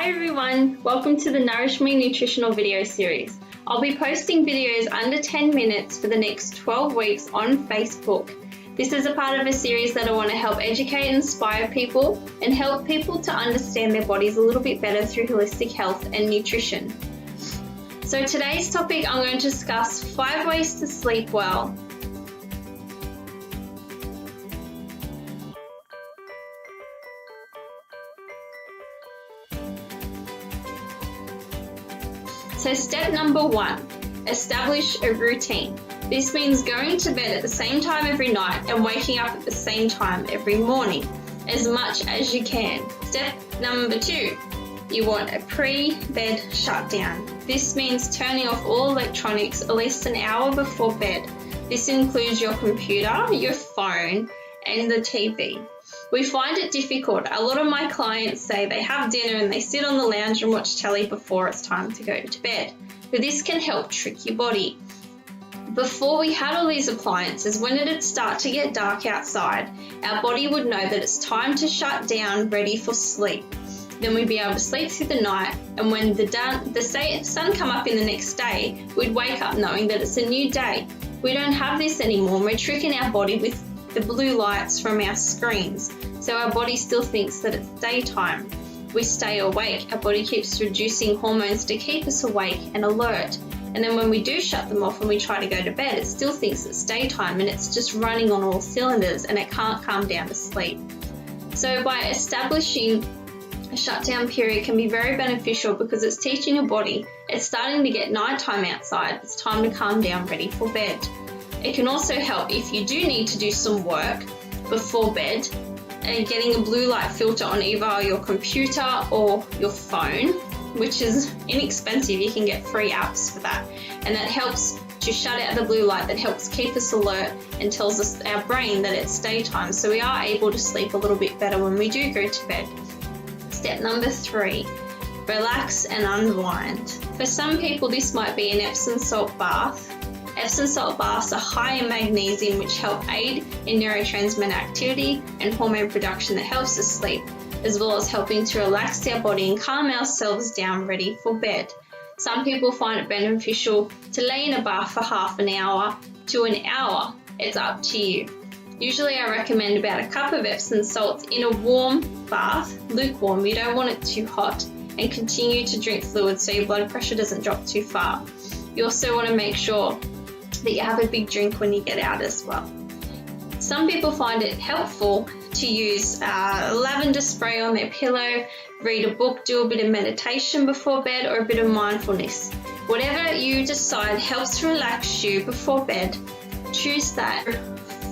Hi everyone, welcome to the Nourish Me Nutritional video series. I'll be posting videos under 10 minutes for the next 12 weeks on Facebook. This is a part of a series that I want to help educate and inspire people and help people to understand their bodies a little bit better through holistic health and nutrition. So today's topic, I'm going to discuss 5 ways to sleep well. So step number 1, establish a routine. This means going to bed at the same time every night and waking up at the same time every morning, as much as you can. Step number 2, you want a pre-bed shutdown. This means turning off all electronics at least an hour before bed. This includes your computer, your phone, and the TV. We find it difficult. A lot of my clients say they have dinner and they sit on the lounge and watch telly before it's time to go to bed. But this can help trick your body. Before we had all these appliances, when it would start to get dark outside, our body would know that it's time to shut down, ready for sleep. Then we'd be able to sleep through the night, and when the sun come up in the next day, we'd wake up knowing that it's a new day. We don't have this anymore. We're tricking our body with the blue lights from our screens, so our body still thinks that it's daytime. We stay awake. Our body keeps producing hormones to keep us awake and alert, and then when we do shut them off and we try to go to bed, it still thinks it's daytime and it's just running on all cylinders and it can't calm down to sleep. So by establishing a shutdown period can be very beneficial because it's teaching your body it's starting to get nighttime outside, it's time to calm down, ready for bed. It can also help if you do need to do some work before bed and getting a blue light filter on either your computer or your phone, which is inexpensive. You can get free apps for that, and that helps to shut out the blue light, that helps keep us alert and tells us, our brain, that it's daytime, so we are able to sleep a little bit better when we do go to bed. Step number 3, relax and unwind. For some people this might be an Epsom salt bath. Epsom salt baths are high in magnesium, which help aid in neurotransmitter activity and hormone production that helps us sleep, as well as helping to relax our body and calm ourselves down, ready for bed. Some people find it beneficial to lay in a bath for half an hour to an hour. It's up to you. Usually I recommend about a cup of Epsom salts in a warm bath, lukewarm. You don't want it too hot, and continue to drink fluids so your blood pressure doesn't drop too far. You also want to make sure that you have a big drink when you get out as well. Some people find it helpful to use lavender spray on their pillow, read a book, do a bit of meditation before bed, or a bit of mindfulness. Whatever you decide helps relax you before bed, choose that.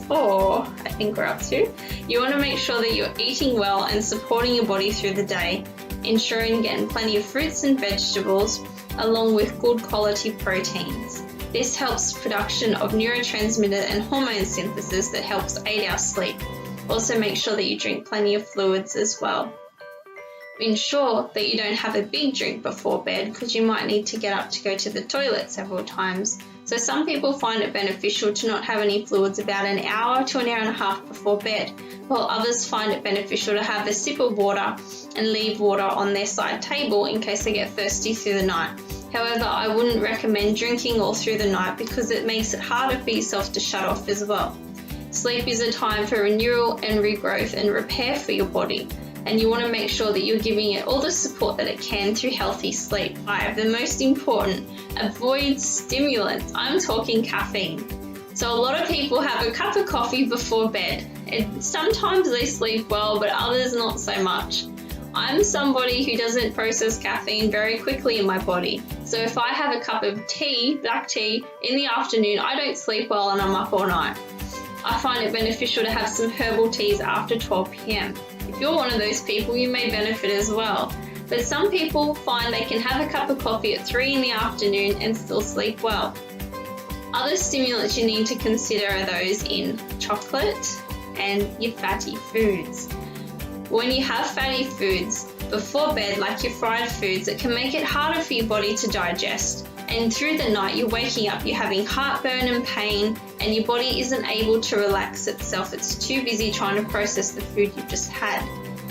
4, I think we're up to. You want to make sure that you're eating well and supporting your body through the day, ensuring you're getting plenty of fruits and vegetables along with good quality proteins. This helps production of neurotransmitter and hormone synthesis that helps aid our sleep. Also make sure that you drink plenty of fluids as well. Ensure that you don't have a big drink before bed because you might need to get up to go to the toilet several times. So some people find it beneficial to not have any fluids about an hour to an hour and a half before bed, while others find it beneficial to have a sip of water and leave water on their side table in case they get thirsty through the night. However, I wouldn't recommend drinking all through the night because it makes it harder for yourself to shut off as well. Sleep is a time for renewal and regrowth and repair for your body, and you want to make sure that you're giving it all the support that it can through healthy sleep. 5, the most important, avoid stimulants. I'm talking caffeine. So a lot of people have a cup of coffee before bed, and sometimes they sleep well, but others not so much. I'm somebody who doesn't process caffeine very quickly in my body. So if I have a cup of tea, black tea, in the afternoon, I don't sleep well and I'm up all night. I find it beneficial to have some herbal teas after 12 p.m. If you're one of those people, you may benefit as well. But some people find they can have a cup of coffee at 3 in the afternoon and still sleep well. Other stimulants you need to consider are those in chocolate and your fatty foods. When you have fatty foods before bed, like your fried foods, it can make it harder for your body to digest. And through the night, you're waking up, you're having heartburn and pain, and your body isn't able to relax itself. It's too busy trying to process the food you've just had.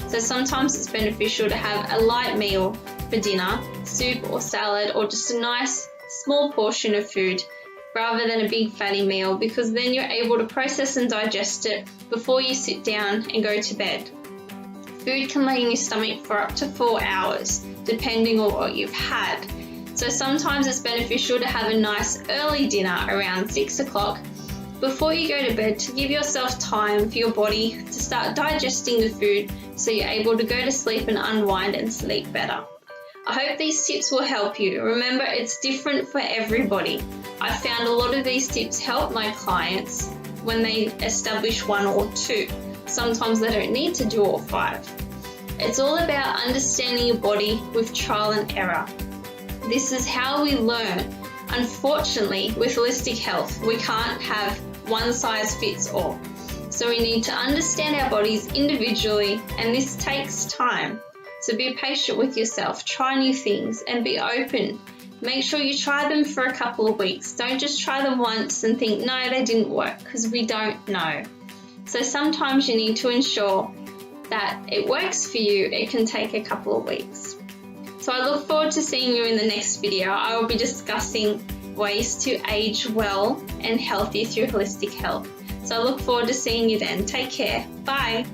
So sometimes it's beneficial to have a light meal for dinner, soup or salad, or just a nice small portion of food rather than a big fatty meal, because then you're able to process and digest it before you sit down and go to bed. Food can lay in your stomach for up to 4 hours, depending on what you've had. So sometimes it's beneficial to have a nice early dinner around 6 o'clock before you go to bed, to give yourself time for your body to start digesting the food so you're able to go to sleep and unwind and sleep better. I hope these tips will help you. Remember, it's different for everybody. I found a lot of these tips help my clients when they establish 1 or 2. Sometimes they don't need to do all 5. It's all about understanding your body with trial and error. This is how we learn. Unfortunately, with holistic health, we can't have one size fits all. So we need to understand our bodies individually, and this takes time. So be patient with yourself, try new things, and be open. Make sure you try them for a couple of weeks. Don't just try them once and think, no, they didn't work, because we don't know. So sometimes you need to ensure that it works for you. It can take a couple of weeks. So I look forward to seeing you in the next video. I will be discussing ways to age well and healthy through holistic health. So I look forward to seeing you then. Take care. Bye.